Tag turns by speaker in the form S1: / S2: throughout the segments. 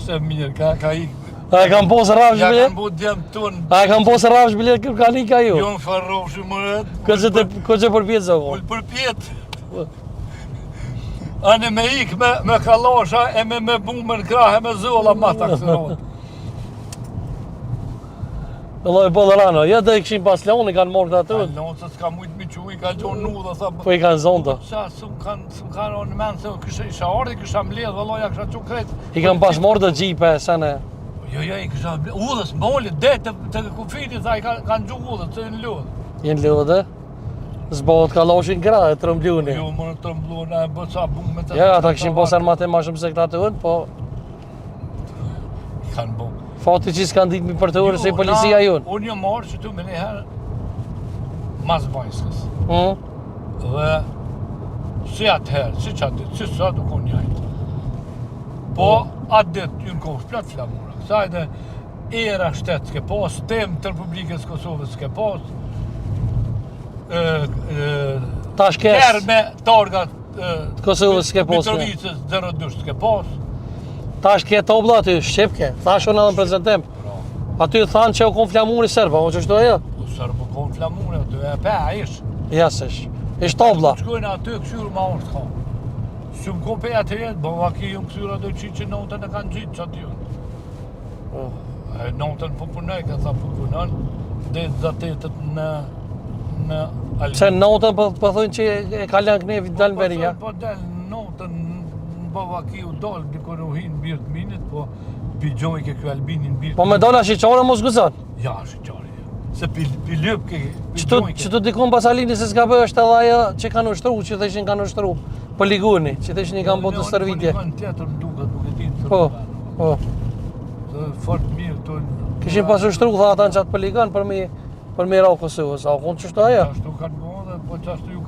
S1: se mirë, ka ikë.
S2: A e kam posë rafsh
S1: Ja
S2: bilet?
S1: kanë bu djemë tonë.
S2: A e kam posë rafsh bilet kër ka një ka ju?
S1: Jo në farrofshë më rëtë.
S2: Këtë që përpjetë zoko?
S1: Ullë përpjetë. Anë me ikë me kalosha e me bumë në krahë me zolla ma taksërot.
S2: Dhe po dhe rano, ja dhe i këshin pas leoni kanë morë të atë.
S1: Kalon se s'ka mujtë mi që i ka gjonë nu dhe tha...
S2: Po i kanë zonë të.
S1: Qa, s'm kanë në menë se kështë isha ardi, kësha mledhë, vëlloja kësha që krejtë.
S2: I kanë pas morë të gjipe, sene.
S1: Jo, i kësha mledhë, udhës, molit, dhe të kufiti, tha i kanë gjuhë udhës, të në lodhë.
S2: Jenë lodhe? Zbohet ka loshin gra e trëmbluni.
S1: Jo, më në trëmblunë, e bëca bumë me të...
S2: Ja, ata këshin pas armate ma shumë se këta të unë, po...
S1: Kanë bu.
S2: Fati që s'kanë ditë mi për të urë se i policia jonë.
S1: Unë një marë që tu me njëherë mas bajskës. Dhe si atëherë, si që atë ditë, si sa du konë njajtë. Po, atë ditë ju në kohë shplat flamura. Kësaj dhe era shtetë s'ke pas, temë të Republikës Kosovës s'ke pas.
S2: Tash kes.
S1: Terme, targat
S2: Kosovës s'ke pas.
S1: Mitrovicës 02 s'ke pas.
S2: Tash ke tobla aty, Shqipke. Tash unë edhe në prezentem. Aty thanë që u konë flamuri Serba, o që shtu e jo?
S1: Serba konë flamuri, aty e pe, a ish.
S2: Jasësh. Ish tobla.
S1: Shkojnë aty kësyrë ma orë të ka. Shumë konë pe atë jetë, bëva ki ju kësyrë atë që notën e kanë gjitë që aty ju. Notën po punoj, ka tha po punon, dhe zatetet në Albin.
S2: Se notën po thujnë që e kalën kënevi dalë në veri, ja?
S1: Po delë notën, bëva ki u dalë, dikon u hinë birë të minit, po pigjoj ke kjo Albinin birë të minit.
S2: Po me dola shqyqare mos gëzën?
S1: Ja, shqyqare. Se pi lyp ke pigjoj ke...
S2: Që të dikon Basalini se s'ka bëj është edhe ajo që kanë ushtru, që të ishin kanë ushtru. Po liguni, që të ishin i kanë botë të stërvitje.
S1: Po tjetër në duket, nuk e dinë.
S2: Po.
S1: Fort mirë të...
S2: Kishin pas ushtru, tha ata në qatë poligon për mi rao Kosovës, a konë qështu ajo?
S1: Qashtu kanë bo dhe, po qashtu ju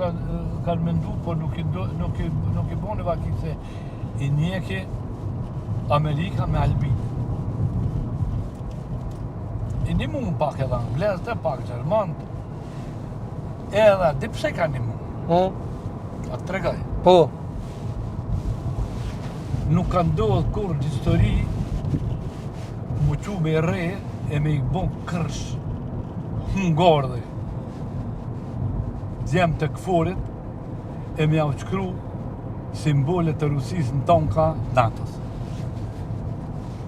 S1: kanë mendu, po nuk i boni vaki se i njeki Amerika me Albin. I një mund pak edhe anglezët e pak gjermant, edhe, di pse ka një mund? A të tregaj.
S2: Po.
S1: Nuk ka ndodhë kur në histori mu qu me re e me i bon kërsh Hungardhe, djemë të këforit e me au qkru simbolet të Rusisë në tanka natës.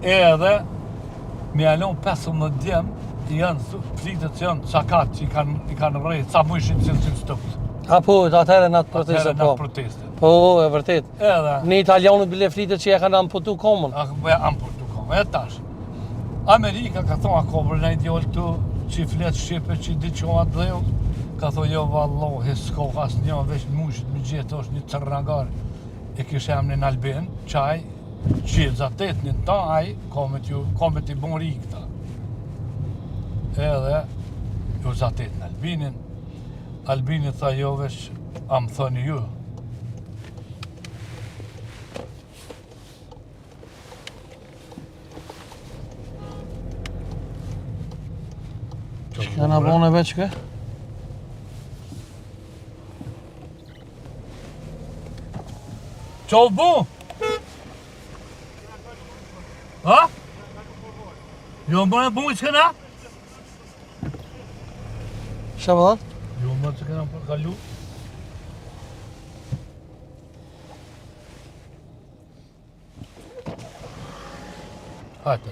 S1: Edhe me alon 15 djemë janë flitet që janë qakat që i kanë rejtë, sa mu ishin që në stëpës.
S2: A po, atëherë në atë proteste, po.
S1: Atëherë në atë proteste.
S2: Po, e vërtet.
S1: Edhe...
S2: Në italianët bile flitet që ja kanë amputu komën.
S1: Amputu komën, e tash. Amerika ka thonë, a kobrë në ideolë të që i fletë Shqipe që i di që atë dheu, ka thonë, jo vallohi, s'ko asë një, veç në mushit me gjithë, është një cërnagar, e kështë jam në Albin, qaj, që i zatet një ta, aj, komet i bon ri këta. Edhe, jo zatet në Albinin, Albini tha, jo veç, am thoni ju.
S2: Që në bone veç ke?
S1: Qa u bu? Ha? Jo më në bu që këna?
S2: Shë më dhe?
S1: Jo më që këna për kalu. Hajtë.